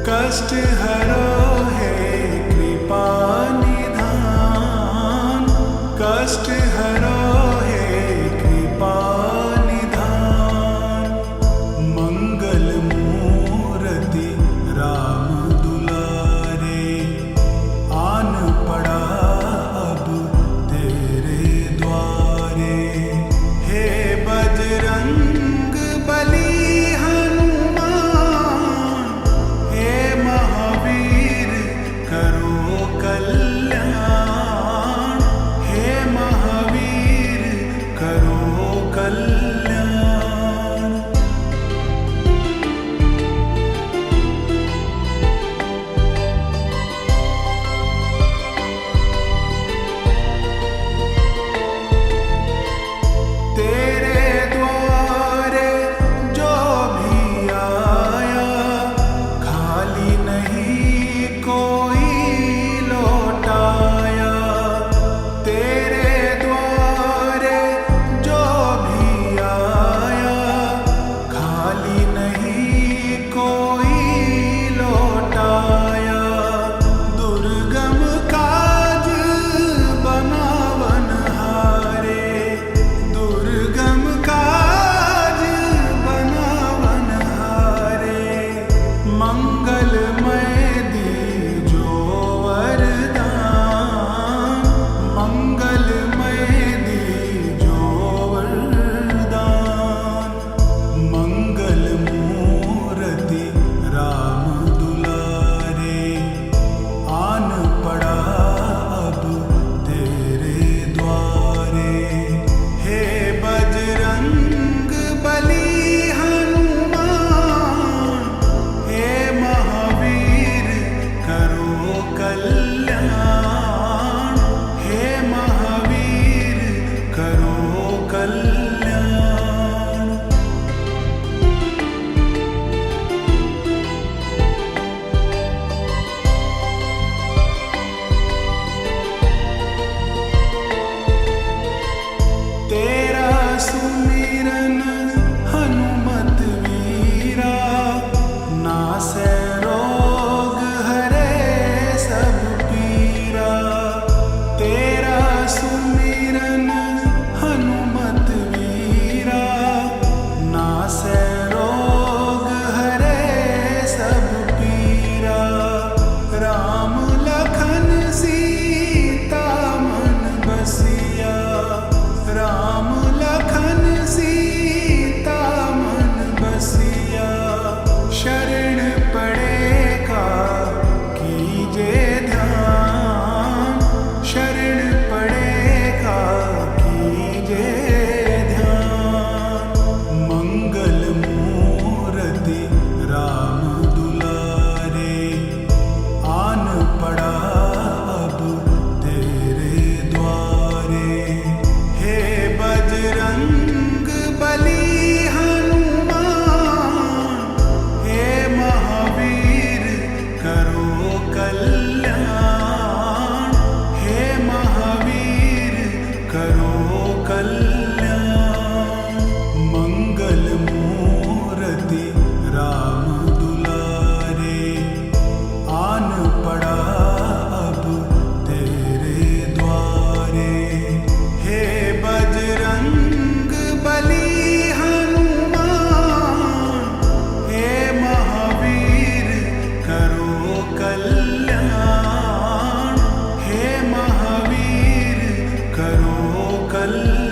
कष्ट हरो है कृपा निधान, कष्ट हरो है कृपा निधान। मंगल मूर्ति राम दुलारे, आन पड़ा अब तेरे द्वारे। हे बजरंग बली करो कल्याण, हे महावीर करो कल्याण। तेरे द्वारे जो भी आया, खाली नहीं कोई सुमिरन हनुमत वीरा, नासै रोग हरे सब पीरा। तेरा सुमिरन हनुमत वीरा, नासै रोग हरे सब पीरा। राम लखन सीता मन बसिया, राम लखन सीता मन बसिया। शरण पड़ेगा कीजे ध्यान, शरण पड़ेगा कीजे ध्यान। मंगल मूर्ति राम दुलारे, आन पड़ा अब तेरे द्वारे। हे बजरंग बली हनुमान, हे महावीर करो कल्याण, हे महावीर करो कल्याण। मंगल मूर्ति राम दुलारे, आन पड़ा अब तेरे द्वारे। हे बजरंग बली हनुमान, हे महावीर करो कल्याण, हे महावीर करो कल्याण।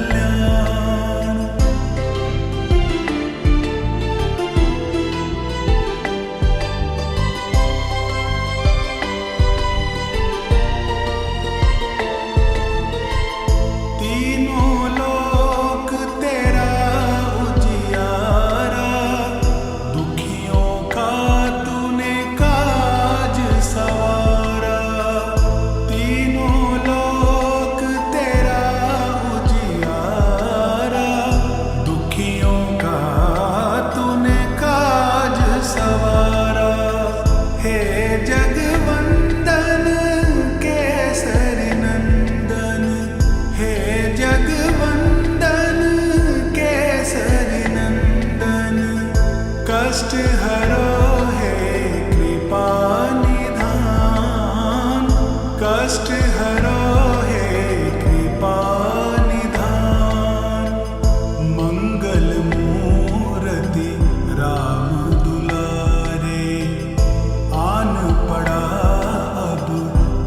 तीनों लोक तेरा उजियारा, दुखियों का तूने काज सवारा। तीनों लोक तेरा उजियारा, दुखियों का तूने काज सवारा। हे जगवंदन केसरी नंदन, हे जगवंदन केसरी नंदन। कष्ट हरो है कृपा कष्ट हरो हे कृपा निधान। मंगल मूर्ति राम दुलारे, आन पड़ा अब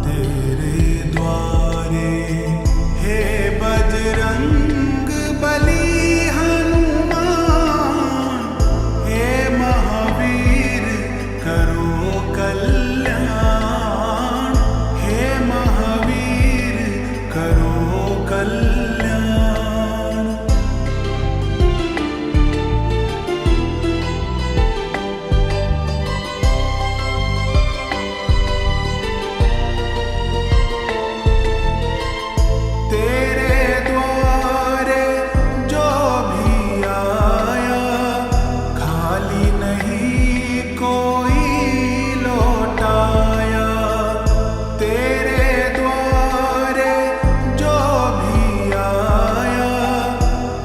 तेरे द्वारे। हे बजरंग बली हनुमान, हे महावीर करो कल्याण। हे महावीर करो कल्याण। तेरे द्वारे जो भी आया, खाली नहीं कोई लौटाया। तेरे द्वारे जो भी आया,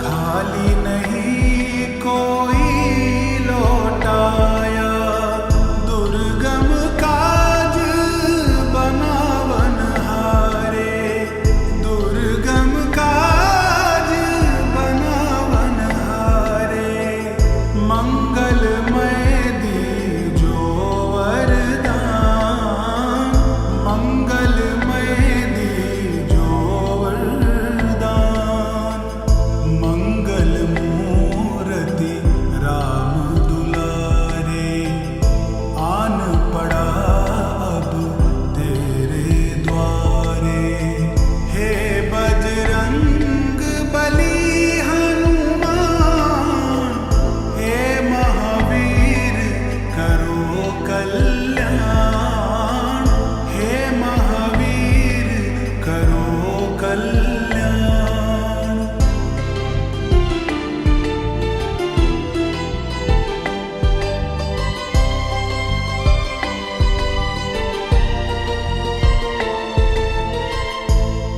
खाली नहीं कोई लौटाया। दुर्गम काज बनावन हारे, दुर्गम काज बनावन हारे। मंगलमय दीजो वरदान, मंगलमय दीजो वरदान। मंगल मूर्ति राम दुलारे, आन पड़ा अब तेरे द्वारे। हे बजरंग बली हनुमान, हे महावीर करो कल्याण। हे महावीर करो कल्याण।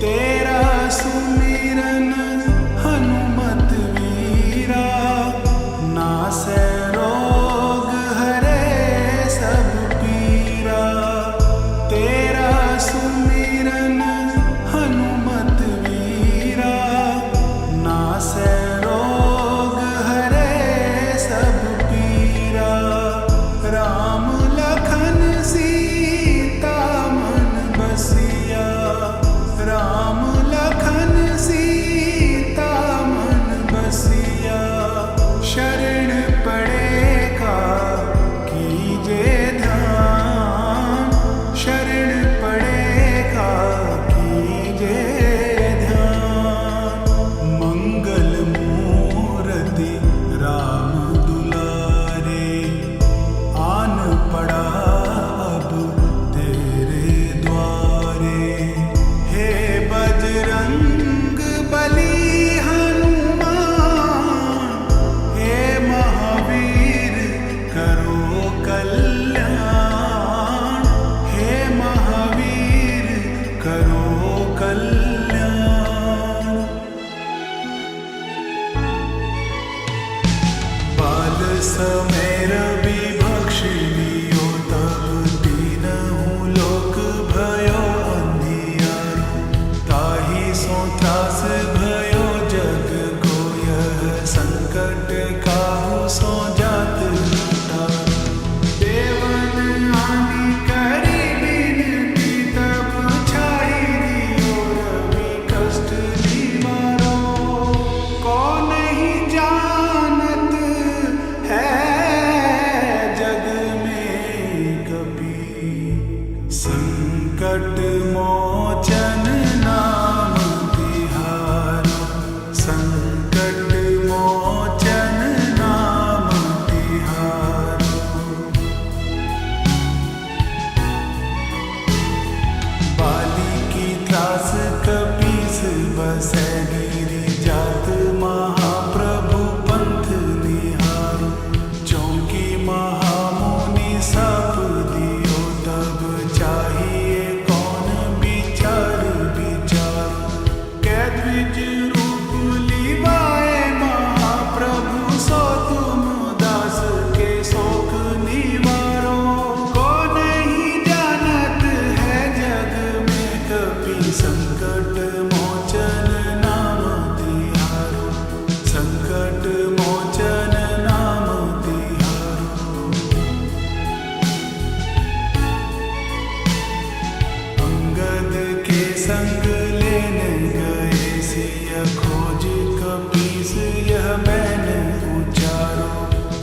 तेरा सुमिरन हनुमत वीरा, नासै रोग हरे सब पीरा। तेरा सुमिरन हनुमत वीरा, नासै रोग हरे सब पीरा। राम लखन सीता मन बसिया, राम लखन सीता मन बसिया। शरण पड़ेगा कीजे ध्यान, शरण पड़ेगा कीजे ध्यान। मंगल मूर्ति राम दुलारे, आन पड़ा अब तेरे द्वारे। हे बजरंग बली हनुमान, हे महावीर करो कल्याण। हे महावीर करो कल्याण। बाल समेर विभक्षिणियो, तब दीनहु लोक भयो अंधियारो। ताहि सो त्रास भयो जग को, यह संकट काहू सो जात न तारो। देवन आनि करी विनती, तब छाड़ी दियो रवि कष्ट निवारो। को नहीं जानत है जग में कभी, संकट मोचन नाम तिहारो। संकट मोचन नाम तिहारो। बाली की त्रास कपीस बसै गिरि जात, महाप्रभु पंथ निहारो। चौकी महामुनि सप दियो, तब चाहिए कौन बीच संग लेने गए सिया खोज कपीस यह मैंने उचारो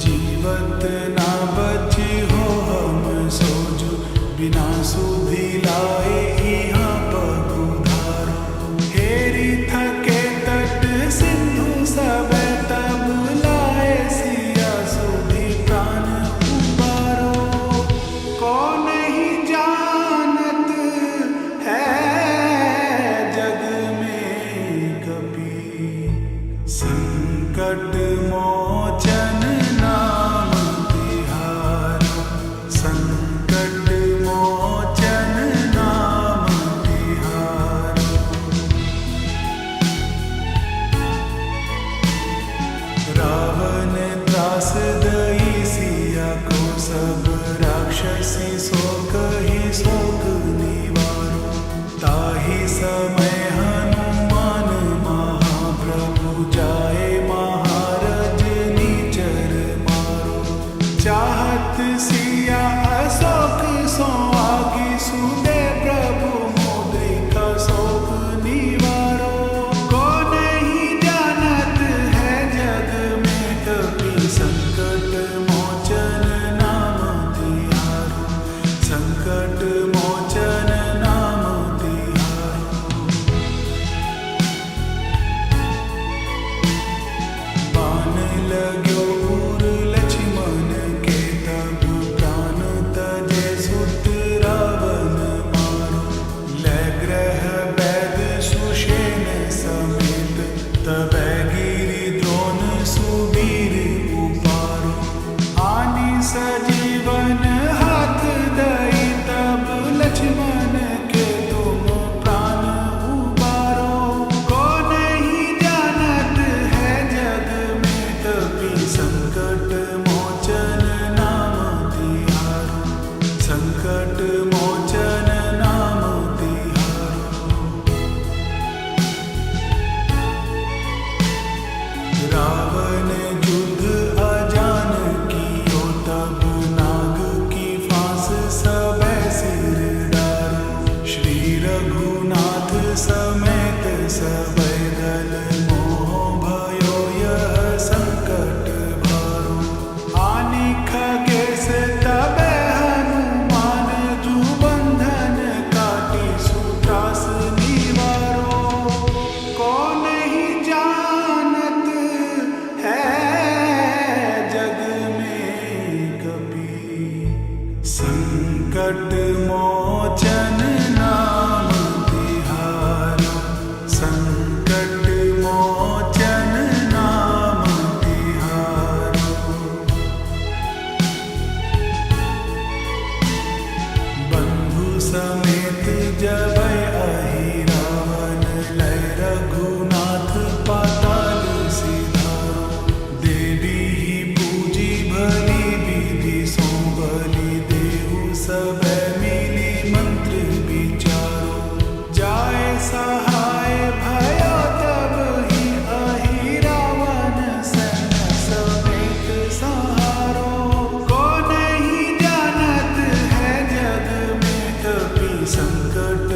जीवत ना बची हो हम सोजो बिना सुधी लाए यहाँ पगुधारो हेरी थके तट सिंधु सब तब लाए सिया सुधी प्राण उबारो कौन ही जानत है जग में कभी संकट मोचन नाम तिहारो संकट मोचन नाम तिहारो रावण त्रास दई सिया को सब राक्षसी शोक ही शोक निवारो ताहि समय हनुमान महाप्रभु जाए महाराज नीचर मारो चाहत सिया अशोक सो आगे सुदे प्रभु मुद्रिका शोक निवारो कौन ही जानत है जग में कभी संकट मोचन नाम तिहारो संकट मोचन नाम तिहारो बाण लाग्यो उर लक्ष्मण के तब प्राण तजे सुत रावण मारो लै ग्रह वैद सुषेण समेत तबै गिरि द्रोण सुबीर उपारो आनि सजीवन हाथ दई तब लक्ष्मण के तुम प्राण उबारो कौन ही जानत है जग में कभी संकट मोचन नाम तिहारो संकट मोचन नाम तिहारो रावण युद्ध अजान कियो तब नाग की फांस सबे सिर डारो श्री रघुनाथ समेत सबे दल मोह भयो यह संकट भारो आनि खगेश तबे हनुमान जू बंधन काटी सुत्रास निवारो कौन ही जानत है जग में कभी संकट मोचन नाम तिहारो संकट मोचन नाम तिहारो बंधु समेत जबै अहि रावण लै रघुनाथ पाताल सिधारो देवी ही पूजी भली विधि सो बलि देहु सबे मिली मंत्र विचारो जाए सहाय भयो तब ही अहि रावण सैन्य समेत सहारो कौन ही जानत है जग में कभी संकट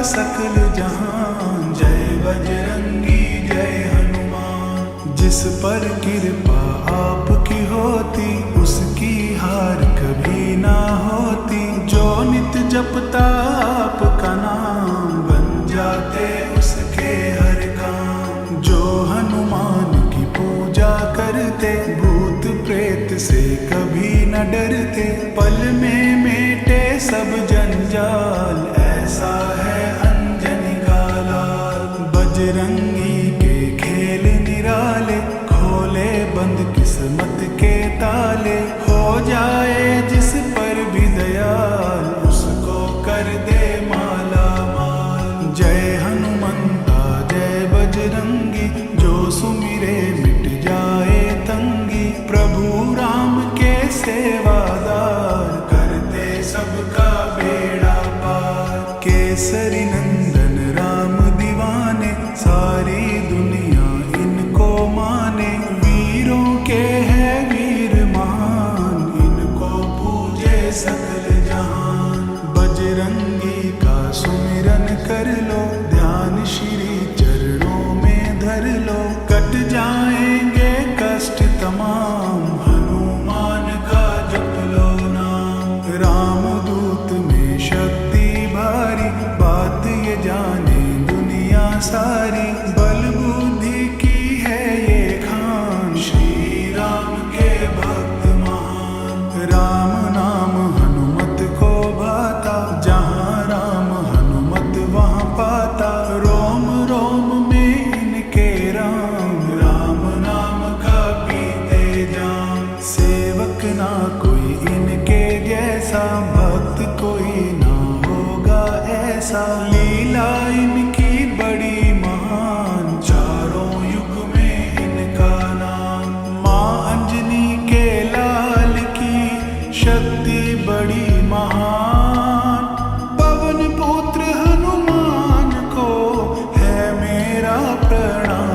सकल जहान। जय बजरंगी जय हनुमान। जिस पर कृपा आपकी होती उसकी हार कभी ना होती। जो नित जपता आपका नाम बन जाते उसके हर काम। जो हनुमान की पूजा करते भूत प्रेत से कभी न डरते। पल में मेटे सब जंजाल ऐसा है अंजनी का लाल। बजरंगी के खेल निराले खोले बंद किस्मत के ताले। हो जाए जिस पर भी दयाल उसको कर दे माला माल। जय हनुमंता जय बजरंगी जो सुमिरे मिट जाए तंगी। प्रभु राम के सेवादार करते सबका बेड़ा पार। केसरी नंदन राम दीवाने सारी दुनिया इनको माने। वीरों के है वीर महान इनको पूजे सकल जहान। बजरंगी का सुमिरन कर लो ध्यान श्री चरणों में धर लो। कट जाएंगे कष्ट तमाम हनुमान का जप लो नाम। रामदूत में शक्ति भारी बात ये जाने दुनिया सारी। बल बुद्धि की है ये खान श्री राम के भक्त महान। राम नाम हनुमत को भाता जहाँ राम हनुमत वहाँ पाता। रोम रोम में इनके राम राम नाम का पीते जाम। सेवक ना कोई इनके जैसा भक्त कोई ना होगा ऐसा। लीला इनकी बड़ी महान चारों युग में इनका नाम। माँ अंजनी के लाल की शक्ति बड़ी महान। पवन पुत्र हनुमान को है मेरा प्रणाम।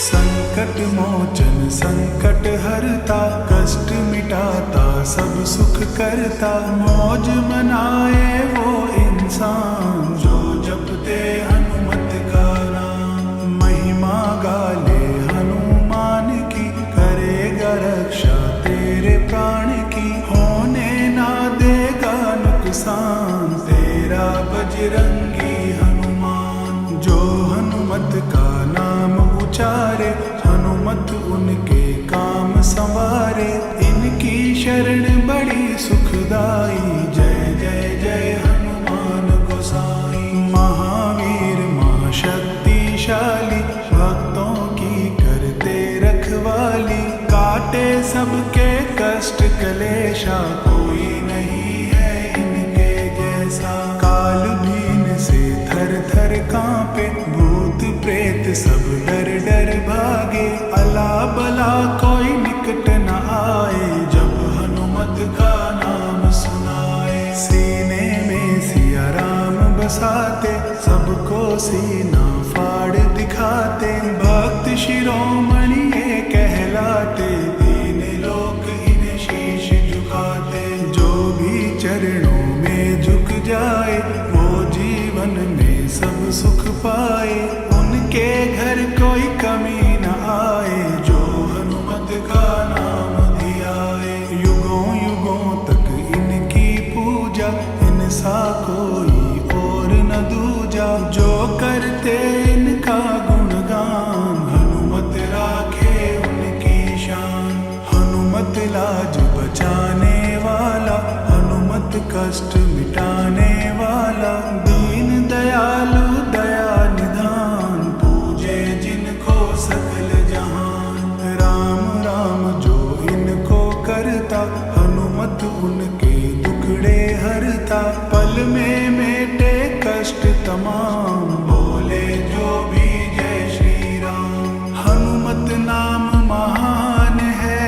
संकट मोचन संकट हरता कष्ट मिटाता सब सुख करता। मौज मनाए वो इंसान जो जपते हनुमत का नाम। महिमा गाले हनुमान की करेगा रक्षा तेरे प्राण की। होने ना देगा नुकसान तेरा बजरंगी हनुमान। जो हनुमत का नाम उचारे हनुमत उनके काम संवारे। इनकी शरण बड़ी सुखदाई जय जय जय हनुमान गोसाई। महावीर महाशक्तिशाली भक्तों की करते रखवाली। काटे सबके कष्ट कलेशा कोई नहीं है इनके जैसा। काल भीन से थर थर कांपे भूत प्रेत सब डर डर भागे। अला बला कोई निकट न आए जब हनुमत का नाम सुनाए। सीने में सिया राम बसाते सबको सीना फाड़ दिखाते। भक्त शिरोमणि ये कहलाते दीन लोक इन्हें शीश झुकाते। जो भी चरणों में झुक जाए वो जीवन में सब सुख पाए। उनके घर कोई कमी न आए जो हनुमत का नाम धियाए। युगों युगों तक इनकी पूजा इनसा कोई और न दूजा। जो करते इनका गुणगान हनुमत राखे उनकी शान। हनुमत लाज बचाने वाला हनुमत कष्ट मिटाने वाला। दीन दयालु दया निधान पूजे जिनको सकल जहान। राम राम जो इनको करता हनुमत उनके दुखड़े हरता। पल में मेटे कष्ट तमाम बोले जो भी जय श्री राम। हनुमत नाम महान है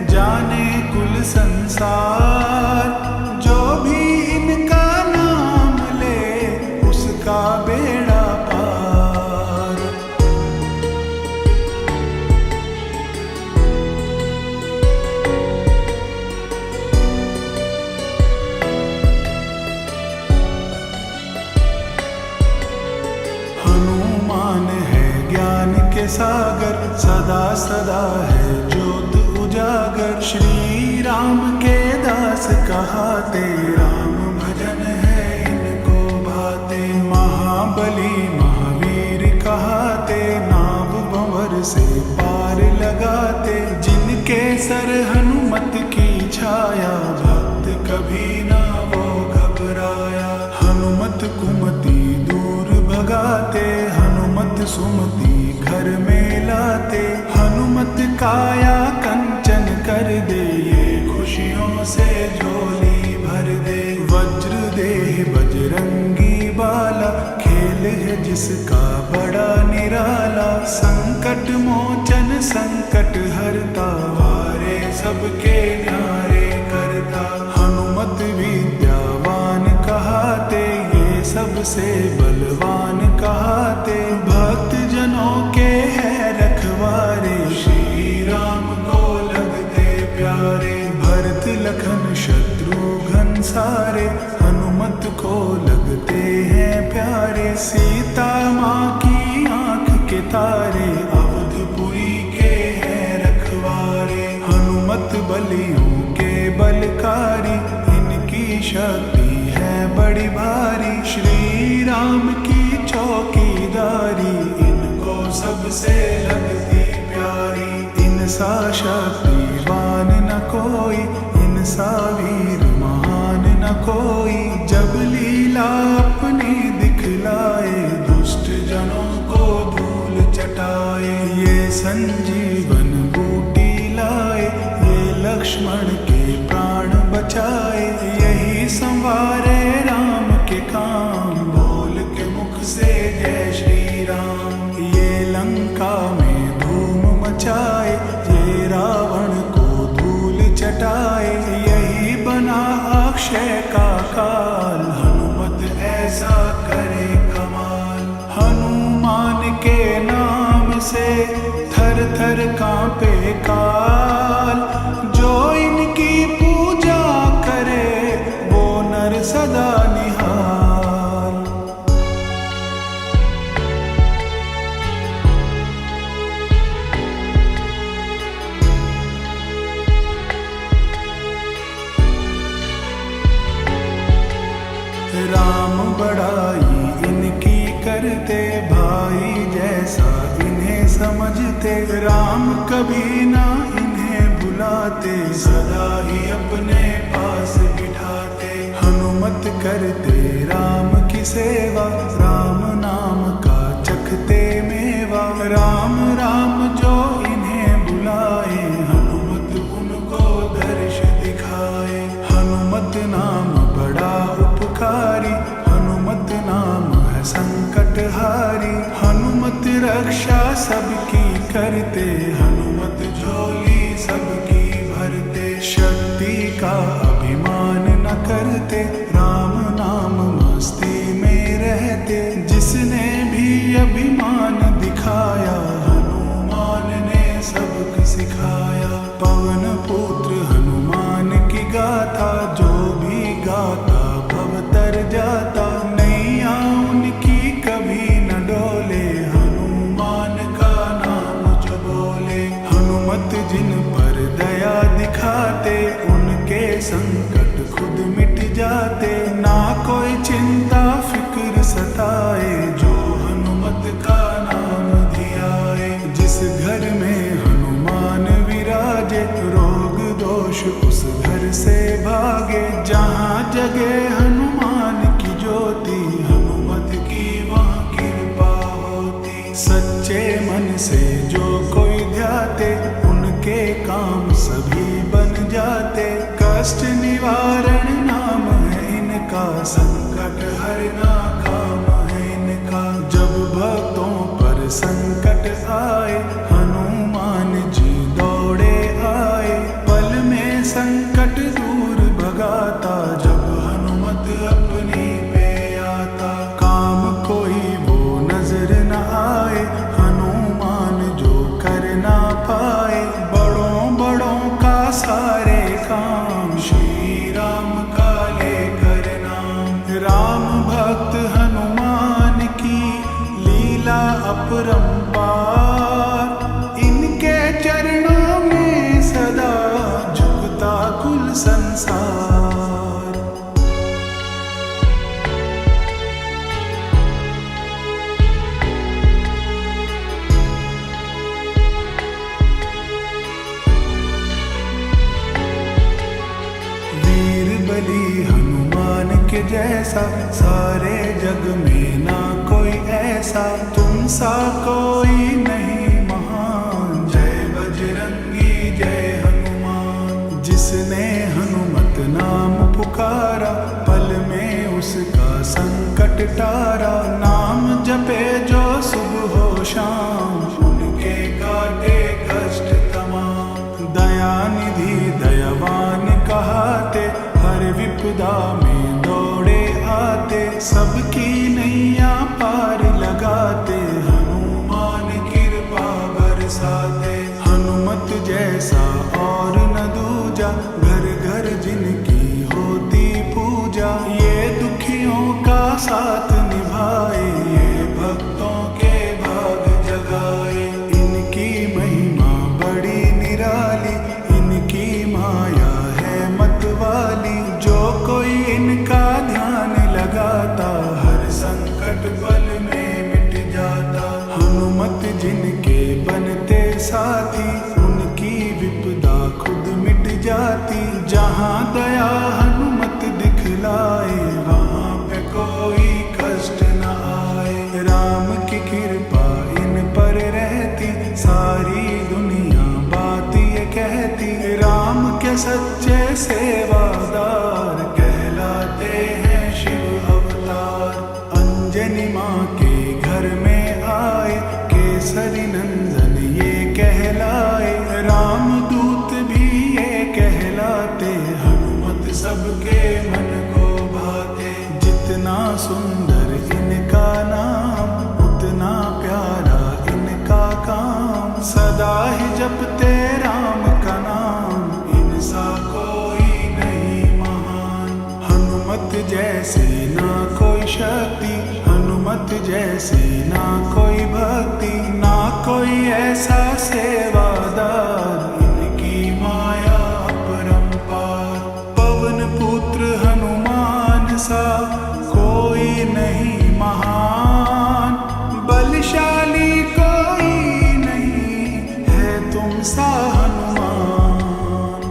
जाने कुल संसार। जो भी इनका नाम ले सागर, सदा सदा है ज्योत उजागर। श्री राम के दास कहाते, राम भजन है इनको भाते। महाबली महावीर कहाते, नाव भंवर से पार लगाते। जिनके सर हनुमत की छाया, भक्त कभी ना वो घबराया। हनुमत कुमति दूर भगाते, हनुमत सुमति घर में लाते। हनुमत काया कंचन कर दे, ये खुशियों से झोली भर दे। वज्र देह बजरंगी बाला, खेल है जिसका बड़ा निराला। संकट मोचन संकट हरता, वारे सबके न्यारे करता। हनुमत विद्यावान कहाते, ये सबसे बलवान कहाते। भक्त जनों के है रखवारे, श्री राम को लगते प्यारे। भरत लखन शत्रुघ्न सारे, हनुमत को लगते हैं प्यारे। सीता माँ की आंख के तारे, अवधपुरी के हैं रखवारे। हनुमत बलियों के बलकारी, इनकी शक्ति है बड़ी भारी। श्री राम की चौकीदारी, इनको सबसे लगती प्यारी। इनसा शक्तिवान न कोई, इनसा वीर महान न कोई। जब लीला अपनी दिखलाए, दुष्ट जनों को धूल चटाए। ये संजीवन बूटी लाए, ये लक्ष्मण के प्राण बचाए। यही संवारे राम के काम, बोल के मुख से जय श्री राम। ये लंका में धूम मचाए, ये रावण को धूल चटाए। यही बना अक्षय का काल, हनुमत ऐसा करे कमाल। हनुमान के नाम से थर थर कांपे काल। जो इनकी पूजा करे, वो नर सदा निहाल। राम बड़ाई इनकी करते, भाई जैसा इन्हें समझते। राम कभी ना इन्हें बुलाते, सदा ही अपने पास बिठाते। हनुमत करते राम की सेवा, राम नाम का चखते मेवा। राम राम जो इन्हें बुलाए, हनुमत उनको दर्श दिखाए। हनुमत नाम बड़ा उपकारी, हनुमत नाम है संकटहारी। हनुमत रक्षा सबकी करते, हनुमत झोली सबकी भरते। शक्ति का अभिमान न करते, राम नाम मस्ती में रहते। जिसने भी अभिमान दिखाया, हनुमान ने सबक सिखाया। पवन पुत्र हनुमान की गाथा, जो भी गाता भव तर जाता। नैया उनकी कभी न डोले, हनुमान का नाम जो बोले। हनुमत जिन पर दया दिखाते, उनके संकट खुद मिट जाते। ना कोई चिंता फिक्र सताए, जो हनुमत का नाम धियाए। जिस घर में हनुमान विराजे, रोग दोष उस घर से भागे। जहाँ जगे हनुमान की ज्योति, हनुमत की वहाँ कृपा होती। सच्चे मन से जो कोई ध्याते, उनके काम सभी बन जाते। कष्ट निवारण नाम है इनका, संकट हरना काम है इनका। जब भक्तों पर संकट आए, हनुमान जी दौड़े आए। पल में संकट दूर भगाता, जब हनुमत अपनी पे आता। काम कोई वो नजर न आए, हनुमान जो कर ना पाए। बड़ों बड़ों का सारे काम, श्री राम का लेकर नाम। राम भक्त हनुमान की लीला अपरंपार। जैसा, सारे जग में ना कोई ऐसा, तुम सा कोई नहीं महान। जय बजरंगी जय हनुमान। जिसने हनुमत नाम पुकारा, पल में उसका संकट टारा। नाम जपे जो सुबह हो शाम, उनके काटे कष्ट तमाम। दयानिधि दयावान कहाते, हर विपदा में दौड़े आते। सबकी नैया पार लगाते, हनुमान कृपा बरसाते। हनुमत जैसा और न दूजा, घर घर जिनकी होती पूजा। ये दुखियों का साथ निभाए, ये भक्तों के भाग जगाए। इनकी महिमा बड़ी निराली, इनकी माया है मतवाली। जो कोई इनका ध्यान लगाता, हर संकट पल में मिट जाता। हनुमत जिनके बनते साथी, उनकी विपदा खुद मिट जाती। जहाँ दया हनुमत दिखलाए, वहाँ पे कोई कष्ट न आए। राम की कृपा इन पर रहती, सारी दुनिया बात ये कहती। राम के सच्चे सेवादार, कहलाते हैं शिव अवतार। अंजनी माँ के घर में आए, केसरी नंदन ये कहलाए। राम दूत भी ये कहलाते, हनुमत सबके मन को भाते। जितना सुंदर इनका नाम, उतना प्यारा इनका काम। सदा ही जपते राम का नाम, इनसा कोई नहीं महान। हनुमत जैसी ना कोई शक्ति, हनुमत जैसी ना कोई भक्ति। ना कोई ऐसा सेवादार, इनकी माया अपरंपार। पवन पुत्र हनुमान सा कोई नहीं महान। बलशाली कोई नहीं है तुम सा हनुमान।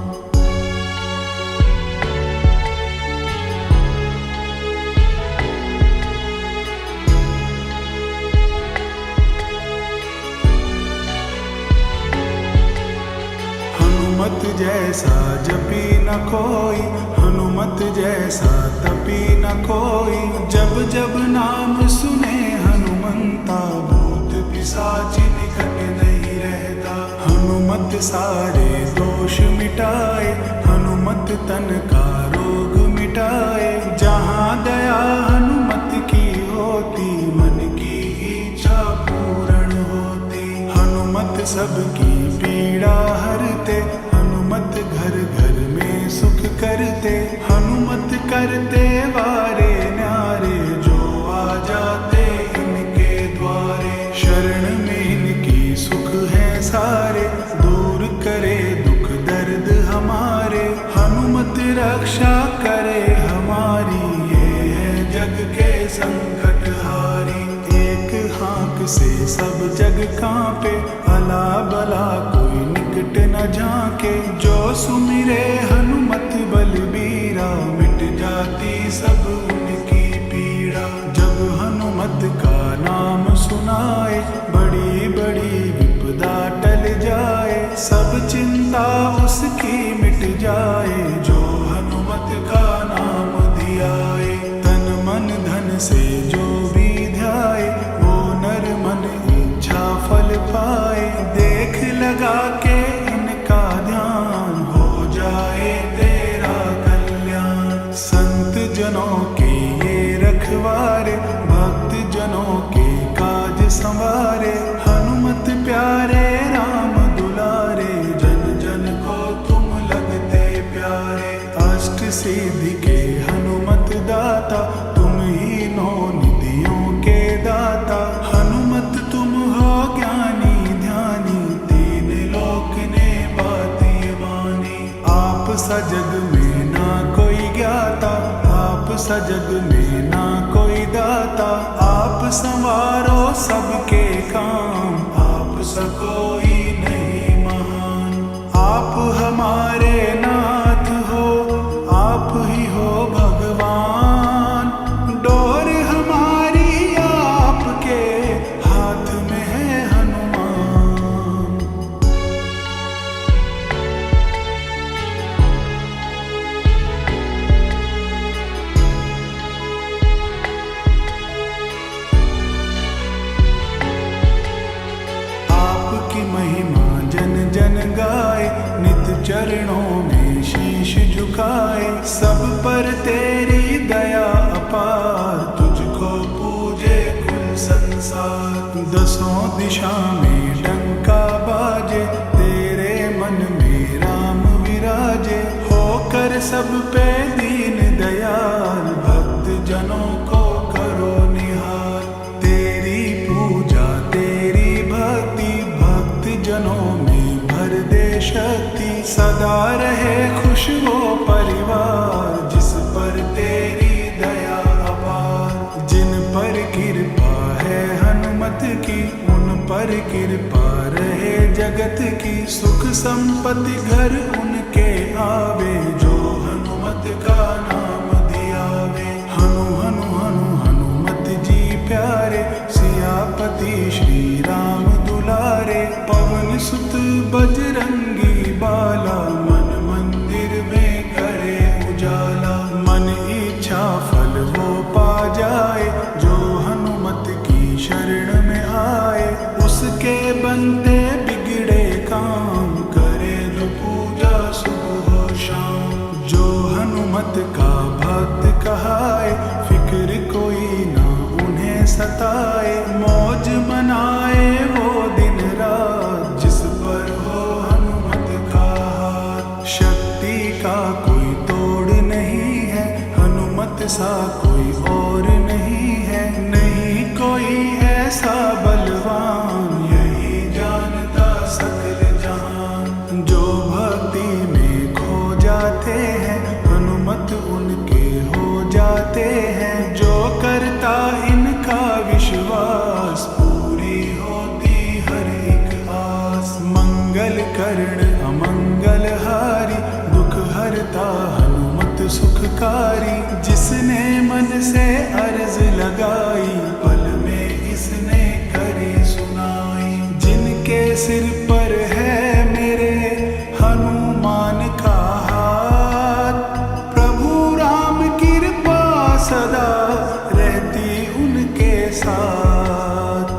हनुमत जैसा जपी न कोई, हनुमत जैसा तपी न कोई। जब जब नाम सुने हनुमंता, भूत पिशाच निकट नहीं रहता। हनुमत सारे दोष मिटाए, हनुमत तन का रोग मिटाए। जहाँ दया हनुमत की होती, मन की इच्छा पूर्ण होती। हनुमत सबकी पीड़ा हरते, हनुमत घर घर में सुख करते। हनुमत करते वारे न्यारे, जो आ जाते इनके द्वारे। शरण में इनकी सुख है सारे, दूर करे दुख दर्द हमारे। हनुमत रक्षा करे हमारी, ये है जग के संकट हारी। एक हाँक से सब जग कांपे, अला बला कोई निकट न झांके। जो सुमिरे हनुमत बलबीरा, मिट जाती सब उनकी पीड़ा। जब हनुमत का नाम सुनाए, बड़ी बड़ी विपदा टल जाए। सब चिंता उसकी मिट जाए, जो हनुमत का नाम धियाए। तन मन धन से जो भी ध्याए, वो नर मन इच्छा फल पाए। देख लगा के इनका ध्यान, हो जाए तेरा कल्याण। संत जनों के ये रखवारे, भक्त जनों के काज संवारे। हनुमत प्यारे राम दुलारे, जन जन को तुम लगते प्यारे। अष्ट सिद्धि के हनुमत दाता, तुम ही नौ निधियों के दाता। हनुमत तुम हो ज्ञानी ध्यानी, तीन लोक ने बातें मानी। आप सा जग में ना कोई ज्ञाता, आप सा जग में ना कोई दाता। आप संवारो सबके काम, आप सा कोई नहीं महान। आप हमारे नाथ हो, आप ही हो भगवान। गाए, नित चरणों में शीश झुकाए। सब पर तेरी दया अपार, तुझको पूजे कुल संसार। दसों दिशा में डंका बाजे, तेरे मन में राम विराजे। होकर सब पे दीन दयाल, भक्त जनों को करो निहाल। तेरी पूजा तेरी भक्ति, भक्त जनों में भर दे शक्ति। सदा रहे खुश वो परिवार, जिस पर तेरी दया अपार। जिन पर कृपा है हनुमत की, उन पर कृपा रहे जगत की। सुख संपत्ति घर उनके आवे, जो हनुमत का नाम दियावे। हनु हनु हनु हनुमत जी प्यारे, सियापति श्री राम दुलारे। पवन सुत बजरंगी बाला, मन मंदिर में करे उजाला। मन इच्छा फल वो पा जाए, जो हनुमत की शरण में आए। उसके बनते बिगड़े काम, करे जो पूजा सुबह हो शाम। जो हनुमत का भक्त कहाए, फिक्र कोई ना उन्हें सताए। मौज मनाए वो दिन रात, जिस पर हो हनुमत का हाथ। शक्ति का कोई तोड़ नहीं है, हनुमत सा कोई और नहीं है। नहीं कोई ऐसा बलवान, यही जानता सकल जहान। जो भक्ति में खो जाते हैं, हनुमत उनके हो जाते हैं। जो करता इनका विश्वास, पूरी होती हर एक आस। मंगल कर्ण अमंगल हारी, दुख हरता हनुमत सुखकारी। जिसने मन से अर्ज लगाई, पल में इसने करी सुनाई। जिनके सिर पर है मेरे हनुमान का हाथ, प्रभु राम कृपा सदा रहती उनके साथ।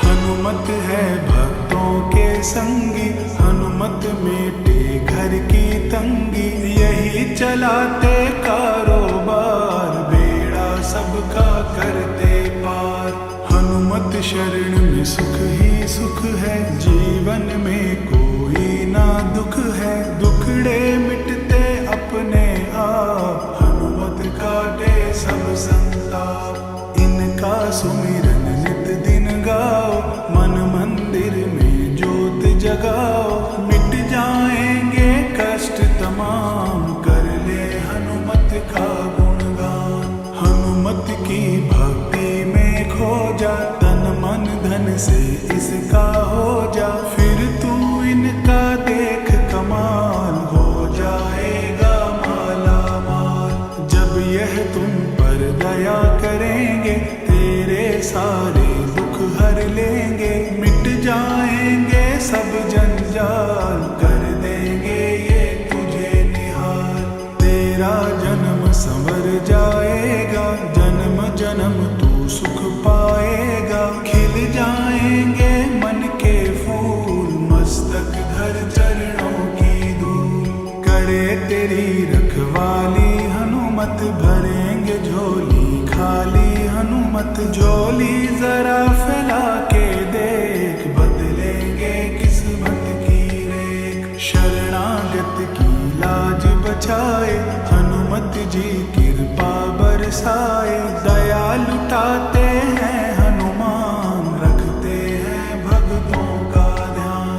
हनुमत है भक्तों के संगी, हनुमत मेटे घर की तंगी। यही चलाते कारोबार, बेड़ा सबका करते पार। हनुमत शरण में सुख ही सुख है, जीवन में कोई ना दुख है। दुखड़े मिटते अपने आप, हनुमत काटे सब संताप। इनका सुमिरन नित दिन गाओ, मन मंदिर में ज्योत जगाओ। मिट जाएंगे कष्ट तमाम, कर ले हनुमत का गुणगान। हनुमत की भक्ति में खो जा, तन मन धन से इसका हो जा। फिर तू इनका देख कमाल, हो जाएगा माला माल। जब यह तुम पर दया करेंगे, तेरे सारे दुख हर लेंगे। मिट जाएंगे सब जंजाल, कर देंगे ये तुझे निहाल। तेरा जन्म संवर जाएगा, जन्म जन्म तू सुख पाएगा। खिल जाएंगे मन के फूल, मस्तक धर चरणों की धूल। करे तेरी रखवाली हनुमत, भरेंगे झोली खाली हनुमत। झोली जरा फैला के देख, बदलेंगे किस्मत की रेख। शरणागत की लाज बचाए, हनुमत जी कृपा बरसाए। दया लुटाते हैं हनुमान, रखते हैं भक्तों का ध्यान।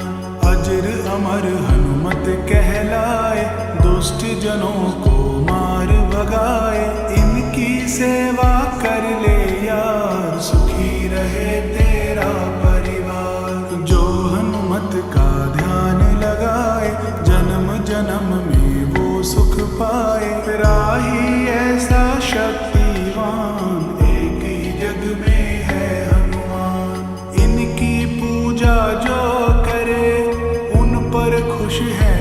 अजर अमर हनुमत कहलाए, दुष्ट जनों को मार भगाए। इनकी सेवा कर ले यार, सुखी रहे तेरा परिवार। जो हनुमत का ध्यान लगाए, जन्म जन्म में वो सुख पाए। राही ऐसा शक्तिवान, एक ही जग में है हनुमान। इनकी पूजा जो करे, उन पर खुश है